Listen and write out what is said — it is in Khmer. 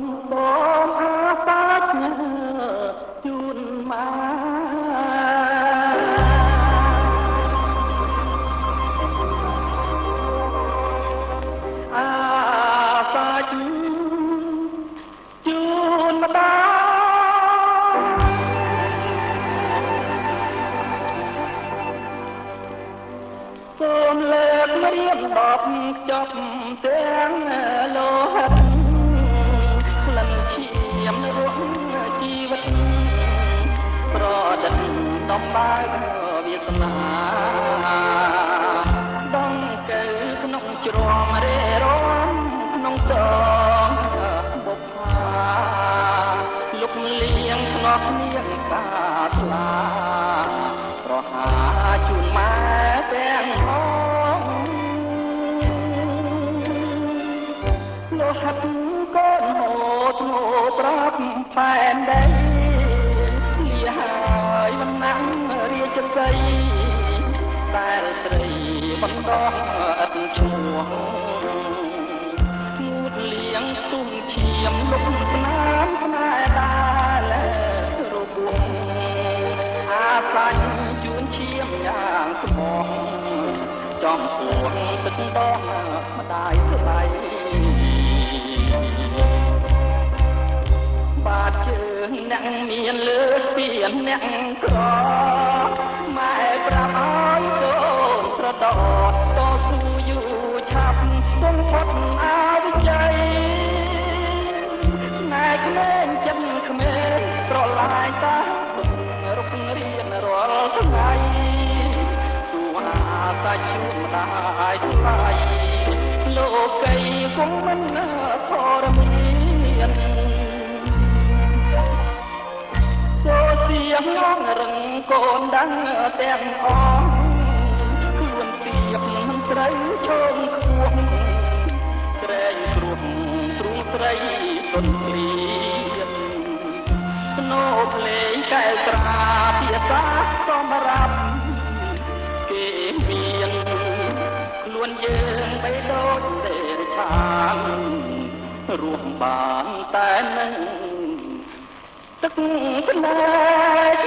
នបងអាសាច់ជូនមកអាសាច់ជូនម្ដងសូមលើករៀបបបខ្ចប់ទាំងលោហិតក្លិនឈាមរស់ជីវិតប្រដិតដំបើវាសនាដងកៅក្នុងជ្រំរេរំក្នុងសងបុប្ផាលុកលៀងធ្នាប់នាងកាស្លាប្រហាជូនម៉ែទាំងអងលោហិតកូនហូតងោប្រាប់ផែនដីលាហើយមិនណាំរាជសីតែស្រីបណ្ដោះឥតឈ្មោះងូតលៀងទុំឈាមលុកស្នាមផ្នែដែលរបួសអាសាច់ជូនឈាមយ៉ាងស្មោះចំពោះទឹកម្ដងម្ដាយស្លាយបាទជើងអ្នកមានលើពីអ្នកក្រម៉ែប្រាប់ឲ្យកូនត្រដតតស៊ូយូរឆាប់ស្ទង់ផុតអវិជ័យណែក្មេងចិនក្មេងប្រឡាយតារុករៀនរាល់ថ្ងៃទូអាសាច់ជូនម្ដាយថ្លៃលោកីគង់មិនធរមានសូសៀងងងរឹងកូនដឹងទាំងអស់ខ្លួនទៀបមិនត្រូវឈោងខ្ពស់ក្រែងគ្រោះទ្រូងស្រីទុនព្រៀនស្នូភ្លេងកែវត្រាភាសាសម្រាប់គេមានខ្លួនយើងបីដូចទេឆានរួមបានតែនឹងទឹកភ្នែក